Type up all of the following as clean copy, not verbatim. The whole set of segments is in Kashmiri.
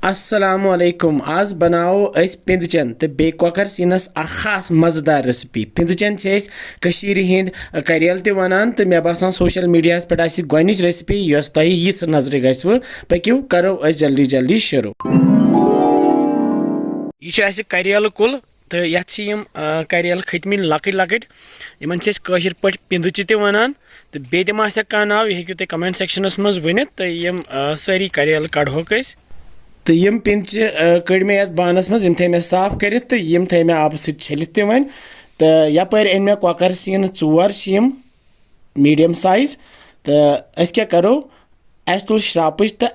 Assalamualaikum. आज बनाओ अस पिंदचन तो बे कोकर सीनस खास मजेदार रेसिपी पिंदचन कशीर हिंद करेल ते वनान तो मे बासान सोशल मीडिया पे गोनिच रेसिपी यस तह यिच नजर गो पक्यू करो जल्दी जल्दी शुरू। यह करेल कुल तो ये करेल खतम लकट लकट इन कशर पे पिंदच ते वनान तो बे कह नाव यह हेकू तुम कमेंट सेक्शनस मज वन तो यम सारी करेल कड़होक तो यम पिंच कड़ मे बानस मज थे मे साफ कर तो यम थे मे आब छलित वन तो यपर अन मे कोकर सीन चोर मीडियम साइज तो अस क्या करो अस तुल श्रापच तो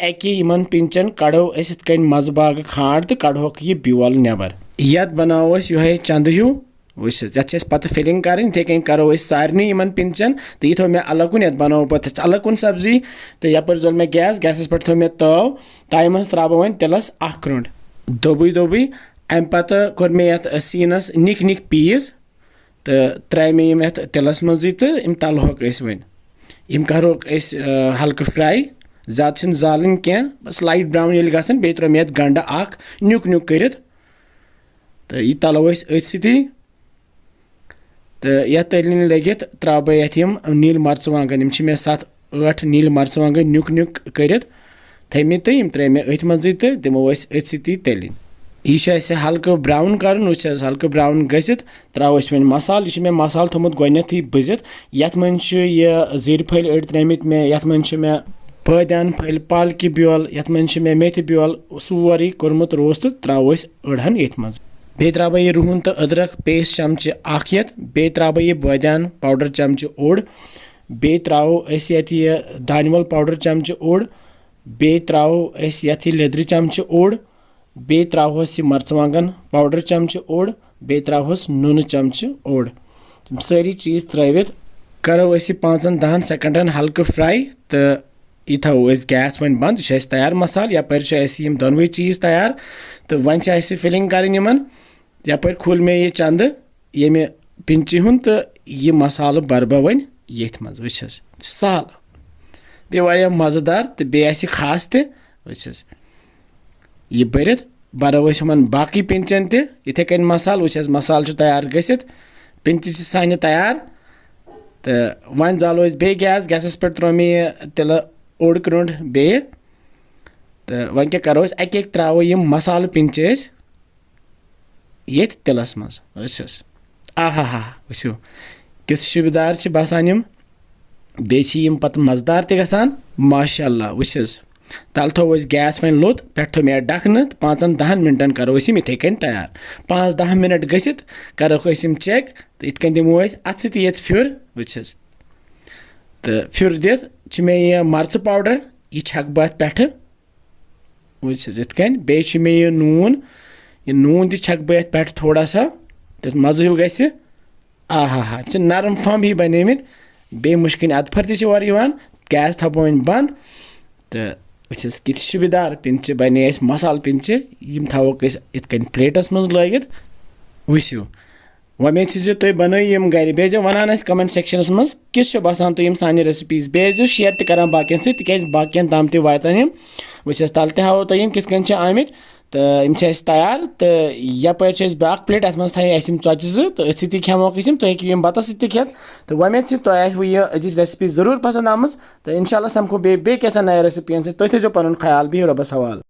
अकि इन पिंचन कड़ो अस मज बाग खांड तो कड़होक यह ब्योल नेबर ये बनाओ ये चंद हूँ ये पत फिलिंग कर करो सारे इन पिंचन तो यह थो मे अलग कुन बनाओ पे अलग कुन सब्जी तो यपर जोल मे गैसस पे थो मे तव तय मज त्रा वो तिलस क्रुंड दोबी दोबी अम पत कोर मे सीनस निक निक पीस तो त्रा मे ये तिलस मज तो यम तलहोक वन करोक हल्क फ्राई ज़्यादा जालन क्या बस लाइट ब्राउन ये गसन बे त्रो मे गंड न्युक न्युक कर तो यह तलो अथी तो यह तलिन लगित त्रा बह नील मरचवांगन मे 7-8 नील मरचवांगन न्युक न्युक कर थमे तो त्रे मे अथ मज तो तमो अथी तलिन यह हल्क ब्राउन कर हल्क ब्राउन गसित त्रो वन मसाल यह मे मसाल थोमुत गोथी बुजित यथ मन यह जीर फल अड़ त्रेमित मे यथ मन मे बदान फल पालकि ब्योल यथ मन मे मेथि ब्योल सोरे कोर्मुत रोस्ट त्रो अड़हन ये मज बे त्रा यह रुहन तो अदरक पेस्ट चमच ये बे त्रा यह बदान पाउडर चमच ओड़ बे त्रो यह दानवल पाउडर चमच ओड़ बे त्रो ये लेदर चमच ओड़ बे त्रोस यह मरचवांगन पाउडर चमच ओड़ बे त्रोस नून चमच ओड़ सारी चीज़ त्रित करो 5-10 सेकंडन हल्क फ्राई तो यह थो गैस वन बंद यह तैयार मसाल यपर दोनवे चीज़ तैयार तो वन फिलिंग कर यपर खुल मे यह चंद ये मे पिंचि हूं तो यह मसाल बरबा वन ये मज वस सहल बे मजेदार तो बे खास तस यह बरित बरो बाकी पिंचन तथे कन मसाल मसाल तैयार गसित पिंचि सान तैयार तो वन जालो बे गैसस पे त्रो मे तिल ओड़ क्रुंड बे तो वन क्या करो अक त्रो यम मसाल पिंच ये तिलस मज आहा हा वो किस शुबदार बसान यम बे पत मजेदार गसान माशाअल्लाह वस तल थो गैस वन लोत पे थो मे डखन 5-10 मिनटन करो इथे कन तैयार 5-10 मिनट गसित करो चेक तो इत दिमो अत सत फिर वस तो फिर दित मे यह मर्च पाउडर यह छक बह पे वस इत बे मे यह नून तक बह पे थोड़ा सा तो मज़ ग आहा हा नरम फम ही बनेमित बे मुश्किन अदफर तौर गैस थो वन बंद तो वस कि शुबदार पिंच बने मसाल पिंच यम थोक इत प्लेटस मज लगित वसू वमेद तुम बनो गर बे वनान कमेंट सेक्शनस मज किस बसान तुम सान रेसिपीज बे शेयर तक बाकियन सज बाकियन तम तान वस तल हावो तुम कित आमित तो यम तैयार तो यपर ब्या प्लेट अत मज थे चोचि तो अथ सत खेमोक तुम हेकू बतस खेत तो वमेद तुम यह अजिज रेसिपी जरूर पसंद आम तो इंशाल्लाह समखो बे कैसा नया रेसिपी तुम थो पुन ख्याल बिहु रबस हवाल।